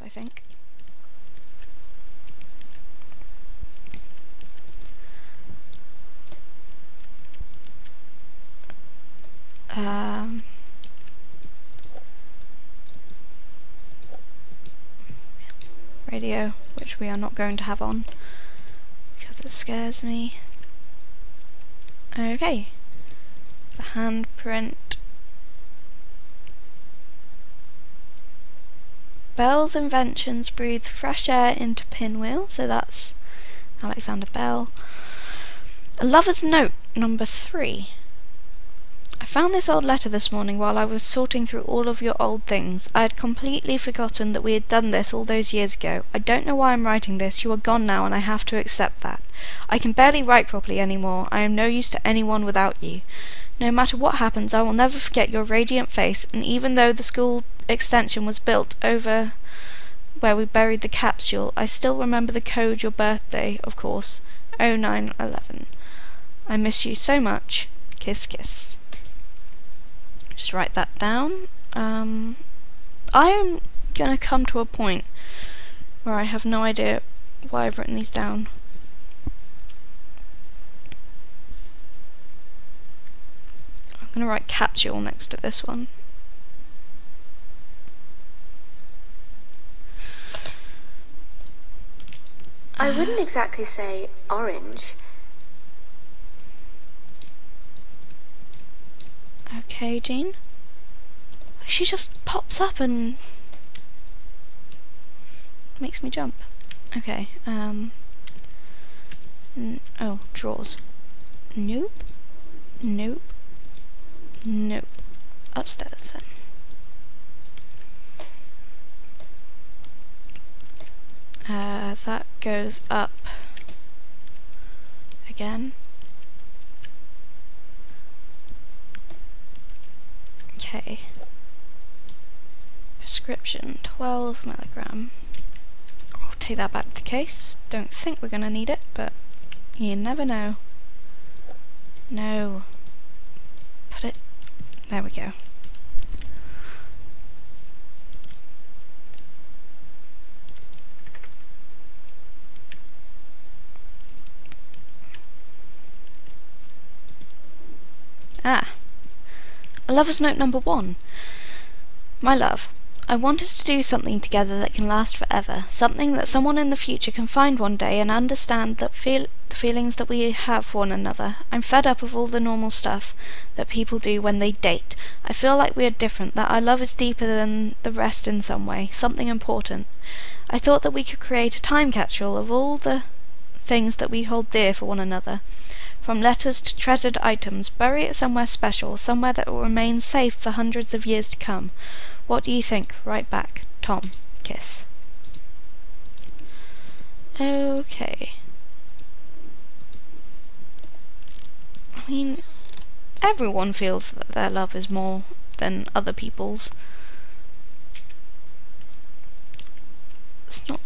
I think. Radio, which we are not going to have on because it scares me. Okay, the handprint. Bell's inventions breathe fresh air into Pinwheel, so that's Alexander Bell. A lover's note, number 3. I found this old letter this morning while I was sorting through all of your old things. I had completely forgotten that we had done this all those years ago. I don't know why I'm writing this. You are gone now and I have to accept that. I can barely write properly anymore. I am no use to anyone without you. No matter what happens, I will never forget your radiant face, and even though the school extension was built over where we buried the capsule, I still remember the code, your birthday, of course, 0911. I miss you so much. Kiss, kiss. Just write that down. I am going to come to a point where I have no idea why I've written these down. I'm going to write capsule next to this one. I wouldn't exactly say orange. Okay, Jean. She just pops up and makes me jump. Okay, oh, drawers. Nope. Nope. Nope. Upstairs then. That goes up again. Okay. Prescription 12 milligram. I'll take that back to the case. Don't think we're gonna need it, but you never know. No. Put it. There we go. Ah. A lover's note number 1. My love, I want us to do something together that can last forever. Something that someone in the future can find one day and understand that the feelings that we have for one another. I'm fed up of all the normal stuff that people do when they date. I feel like we are different, that our love is deeper than the rest in some way, something important. I thought that we could create a time capsule of all the things that we hold dear for one another. From letters to treasured items, bury it somewhere special, somewhere that will remain safe for hundreds of years to come. What do you think? Write back. Tom. Kiss. Okay. I mean, everyone feels that their love is more than other people's. It's not...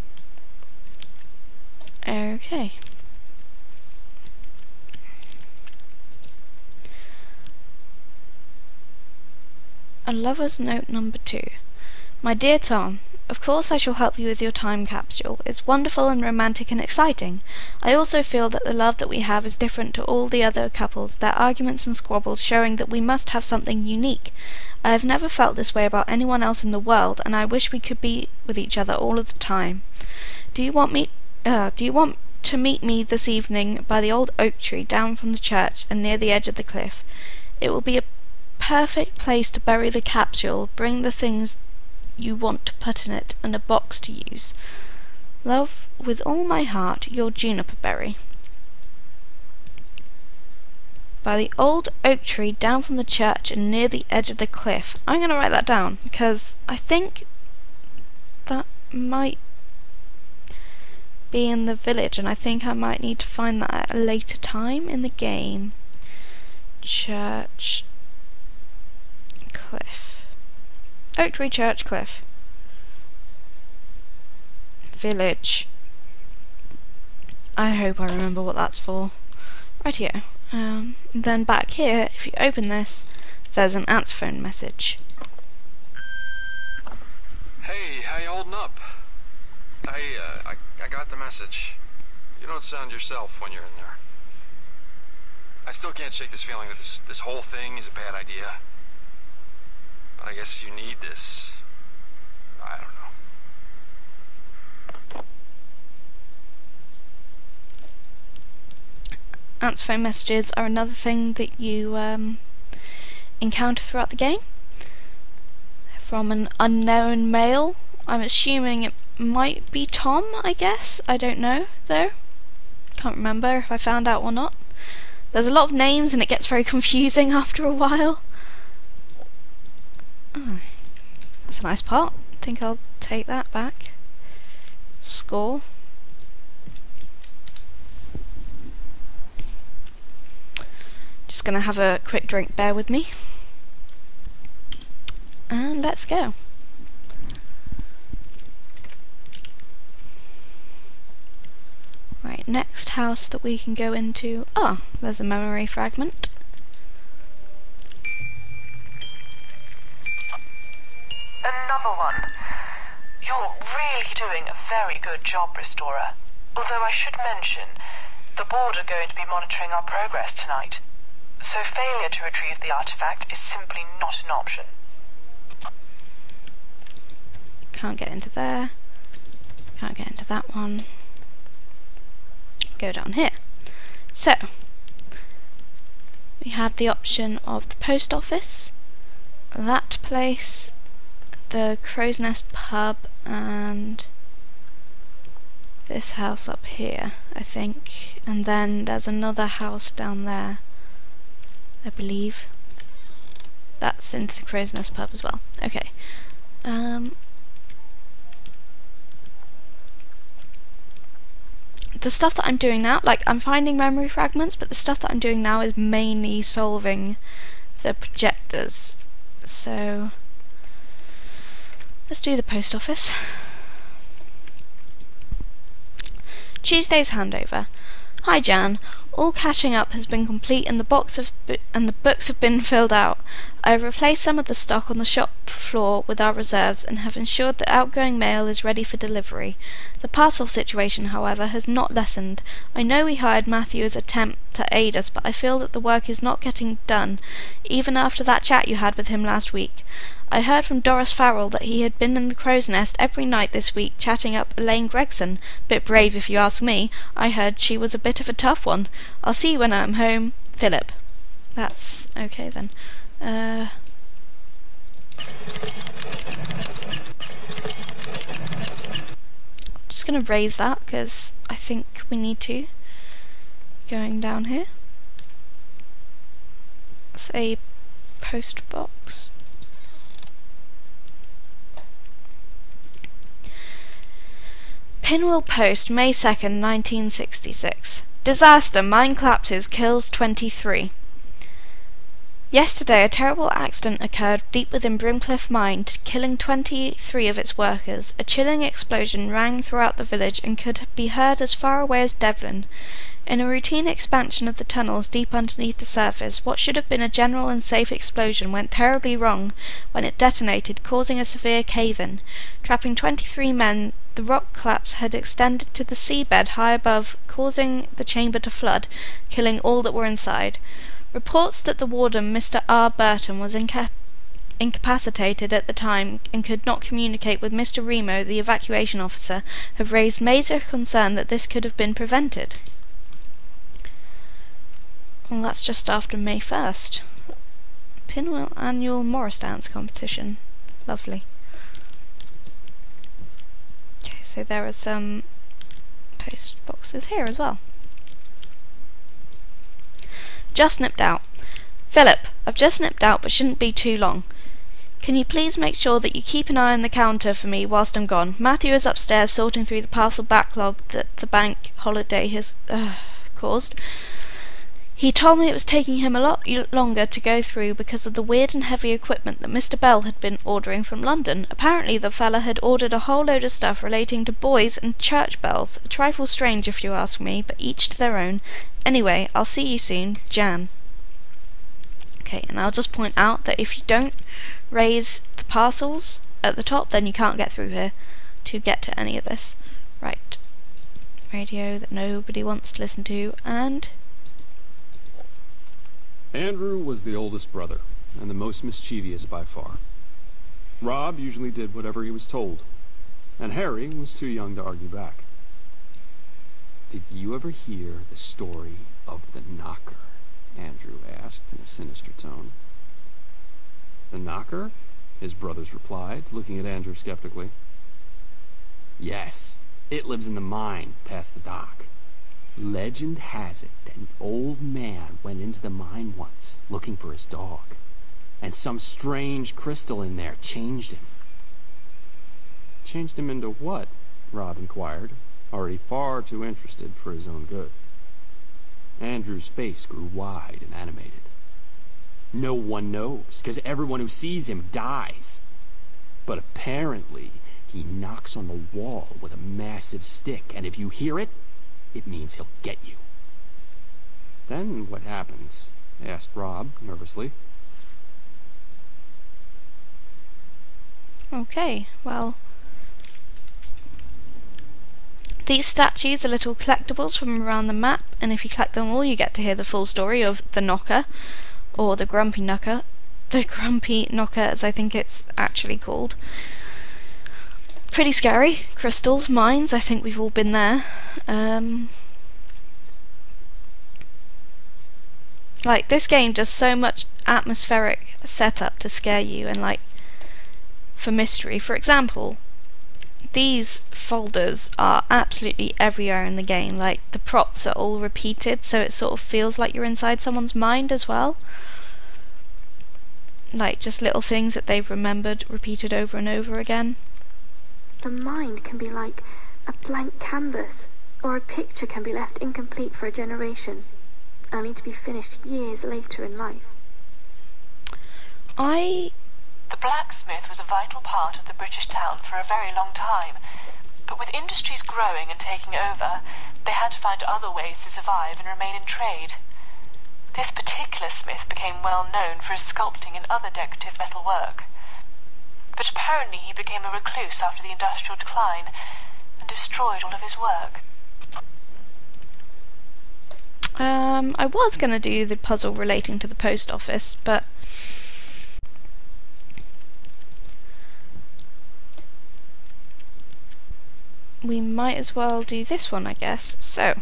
Okay. A lover's note number 2. My dear Tom, of course I shall help you with your time capsule. It's wonderful and romantic and exciting. I also feel that the love that we have is different to all the other couples, their arguments and squabbles showing that we must have something unique. I have never felt this way about anyone else in the world, and I wish we could be with each other all of the time. Do you want to meet me this evening by the old oak tree down from the church and near the edge of the cliff? It will be a perfect place to bury the capsule. Bring the things you want to put in it and a box to use. Love with all my heart, your Juniper Berry. By the old oak tree down from the church and near the edge of the cliff. I'm going to write that down because I think that might be in the village, and I think I might need to find that at a later time in the game. Church Cliff. Oak Tree Church Cliff. Village. I hope I remember what that's for. Right here. Then back here, if you open this, there's an answer phone message. Hey, how you holding up? I got the message. You don't sound yourself when you're in there. I still can't shake this feeling that this whole thing is a bad idea. But I guess you need this. I don't know. Answer phone messages are another thing that you encounter throughout the game. From an unknown male. I'm assuming it might be Tom, I guess. I don't know, though. Can't remember if I found out or not. There's a lot of names and it gets very confusing after a while. Oh, that's a nice part. I think I'll take that back. Score. Just gonna have a quick drink, bear with me. And let's go. Right, next house that we can go into. Oh, there's a memory fragment. Another one. You're really doing a very good job, Restorer. Although I should mention, the board are going to be monitoring our progress tonight. So failure to retrieve the artifact is simply not an option. Can't get into there. Can't get into that one. Go down here. So, we have the option of the post office, that place, the Crow's Nest pub, and this house up here, I think. And then there's another house down there, I believe. That's into the Crow's Nest pub as well. Okay. The stuff that I'm doing now, like, I'm finding memory fragments, but the stuff that I'm doing now is mainly solving the projectors. So, let's do the post office. Tuesday's handover. Hi Jan, all caching up has been complete and the books have been filled out. I have replaced some of the stock on the shop floor with our reserves and have ensured that outgoing mail is ready for delivery. The parcel situation, however, has not lessened. I know we hired Matthew's attempt to aid us, but I feel that the work is not getting done, even after that chat you had with him last week. I heard from Doris Farrell that he had been in the Crow's Nest every night this week chatting up Elaine Gregson. Bit brave if you ask me. I heard she was a bit of a tough one. I'll see you when I'm home. Philip. That's okay then. Just gonna raise that because I think we need to. Going down here. It's a post box. Pinwheel Post, May 2nd, 1966. Disaster, mine collapses, kills 23. Yesterday, a terrible accident occurred deep within Brimcliff Mine, killing 23 of its workers. A chilling explosion rang throughout the village and could be heard as far away as Devlin. In a routine expansion of the tunnels deep underneath the surface, what should have been a general and safe explosion went terribly wrong when it detonated, causing a severe cave-in. Trapping 23 men, the rock collapse had extended to the seabed high above, causing the chamber to flood, killing all that were inside. Reports that the warden, Mr. R. Burton, was incapacitated at the time and could not communicate with Mr. Remo, the evacuation officer, have raised major concern that this could have been prevented. Well, that's just after May 1st. Pinwheel Annual Morris Dance Competition. Lovely. Okay, so there are some post boxes here as well. Just nipped out. Philip, I've just nipped out but shouldn't be too long. Can you please make sure that you keep an eye on the counter for me whilst I'm gone? Matthew is upstairs sorting through the parcel backlog that the bank holiday has caused. He told me it was taking him a lot longer to go through because of the weird and heavy equipment that Mr. Bell had been ordering from London. Apparently the fella had ordered a whole load of stuff relating to boys and church bells. A trifle strange if you ask me, but each to their own. Anyway, I'll see you soon. Jan. Okay, and I'll just point out that if you don't raise the parcels at the top, then you can't get through here to get to any of this. Right. Radio that nobody wants to listen to, and... Andrew was the oldest brother, and the most mischievous by far. Rob usually did whatever he was told, and Harry was too young to argue back. Did you ever hear the story of the knocker? Andrew asked in a sinister tone. The knocker? His brothers replied, looking at Andrew skeptically. Yes, it lives in the mine past the dock. Legend has it that an old man went into the mine once looking for his dog, and some strange crystal in there changed him. Changed him into what? Rob inquired, already far too interested for his own good. Andrew's face grew wide and animated. No one knows, because everyone who sees him dies. But apparently, he knocks on the wall with a massive stick, and if you hear it, it means he'll get you. Then what happens? Asked Rob, nervously. Okay, well... These statues are little collectibles from around the map, and if you collect them all, you get to hear the full story of the knocker, or the grumpy knocker. The grumpy knocker, as I think it's actually called. Pretty scary. Crystals, mines, I think we've all been there. Like, this game does so much atmospheric setup to scare you, and like, for mystery. For example, these folders are absolutely everywhere in the game. Like, the props are all repeated, so it sort of feels like you're inside someone's mind as well. Like, just little things that they've remembered repeated over and over again. The mind can be like a blank canvas, or a picture can be left incomplete for a generation, only to be finished years later in life. The blacksmith was a vital part of the British town for a very long time, but with industries growing and taking over, they had to find other ways to survive and remain in trade. This particular smith became well known for his sculpting and other decorative metal work, but apparently he became a recluse after the industrial decline and destroyed all of his work. I was going to do the puzzle relating to the post office, but we might as well do this one, I guess. So,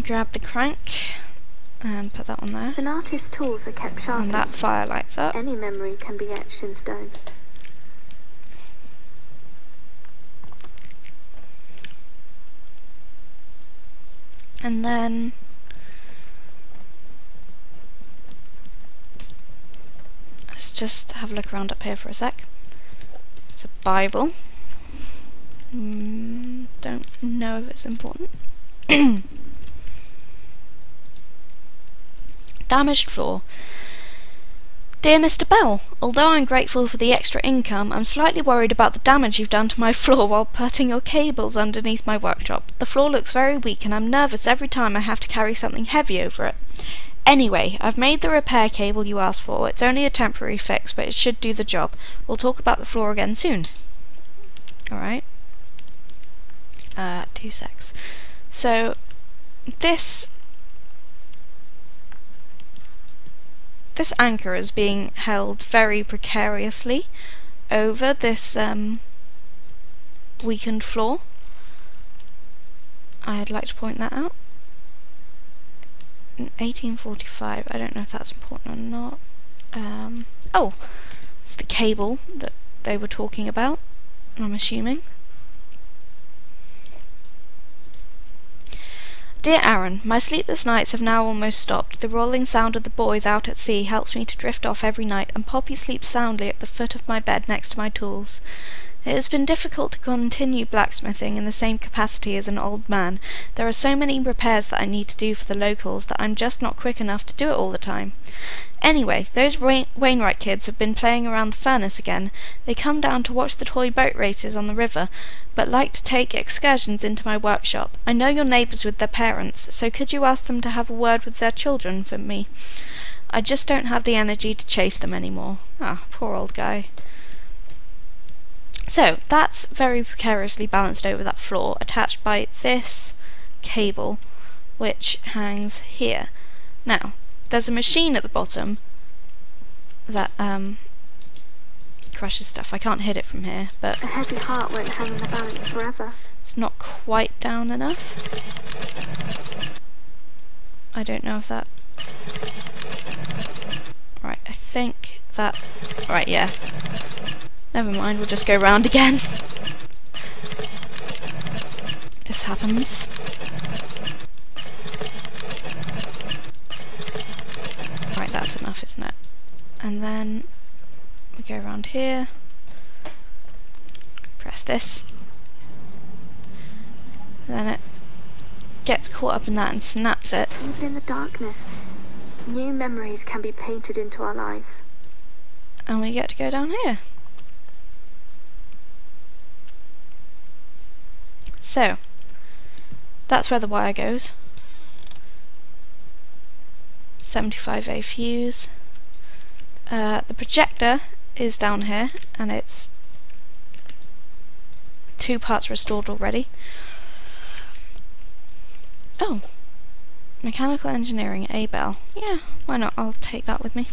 grab the crank and put that on there. If an artist's tools are kept sharp, And that fire lights up. any memory can be etched in stone. And then let's just have a look around up here for a sec. It's a Bible. Don't know if it's important. Damaged floor. Dear Mr. Bell, although I'm grateful for the extra income, I'm slightly worried about the damage you've done to my floor while putting your cables underneath my workshop. The floor looks very weak and I'm nervous every time I have to carry something heavy over it. Anyway, I've made the repair cable you asked for. It's only a temporary fix, but it should do the job. We'll talk about the floor again soon. Alright. 2 secs. So, this anchor is being held very precariously over this weakened floor. I'd like to point that out. In 1845, I don't know if that's important or not. Oh, it's the cable that they were talking about, I'm assuming. Dear Aaron, my sleepless nights have now almost stopped. The rolling sound of the buoys out at sea helps me to drift off every night, and Poppy sleeps soundly at the foot of my bed next to my tools. It has been difficult to continue blacksmithing in the same capacity as an old man. There are so many repairs that I need to do for the locals that I'm just not quick enough to do it all the time. Anyway, those Wainwright kids have been playing around the furnace again. They come down to watch the toy boat races on the river, but like to take excursions into my workshop. I know you're neighbours with their parents, so could you ask them to have a word with their children for me? I just don't have the energy to chase them anymore. Ah, poor old guy. So that's very precariously balanced over that floor, attached by this cable, which hangs here. Now, there's a machine at the bottom that crushes stuff. I can't hit it from here, but A heavy heart won't hang in the balance forever. it's not quite down enough. I don't know if that... Right, I think that... Right, yeah. Never mind, we'll just go round again. This happens. Right, that's enough, isn't it? And then we go around here. Press this. Then it gets caught up in that and snaps it. Even in the darkness, new memories can be painted into our lives. And we get to go down here. So, that's where the wire goes. 75A fuse. The projector is down here, and it's 2 parts restored already. Oh, mechanical engineering, A bell. Yeah, why not? I'll take that with me.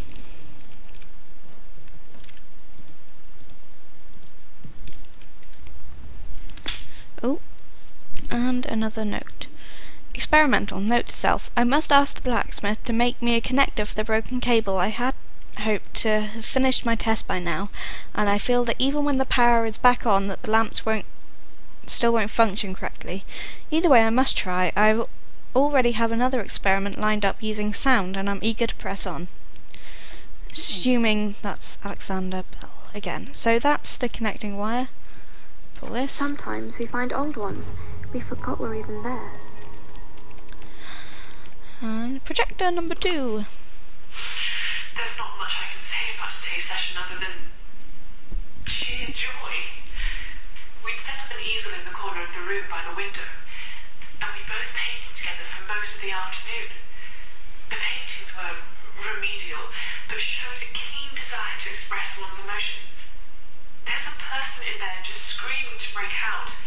Oh, and another note. Experimental. Note to self. I must ask the blacksmith to make me a connector for the broken cable. I had hoped to have finished my test by now, and I feel that even when the power is back on, that the lamps still won't function correctly. Either way, I must try. I already have another experiment lined up using sound, and I'm eager to press on. Assuming that's Alexander Bell again. So that's the connecting wire. Pull this. Sometimes we find old ones we forgot were even there. And projector number 2. There's not much I can say about today's session other than sheer joy. We'd set up an easel in the corner of the room by the window, and we both painted together for most of the afternoon. The paintings were remedial, but showed a keen desire to express one's emotions. There's a person in there just screaming to break out.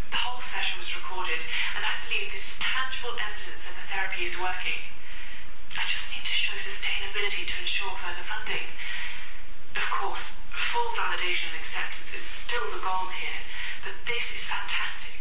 The whole session was recorded, and I believe this is tangible evidence that the therapy is working. I just need to show sustainability to ensure further funding. Of course, full validation and acceptance is still the goal here, but this is fantastic.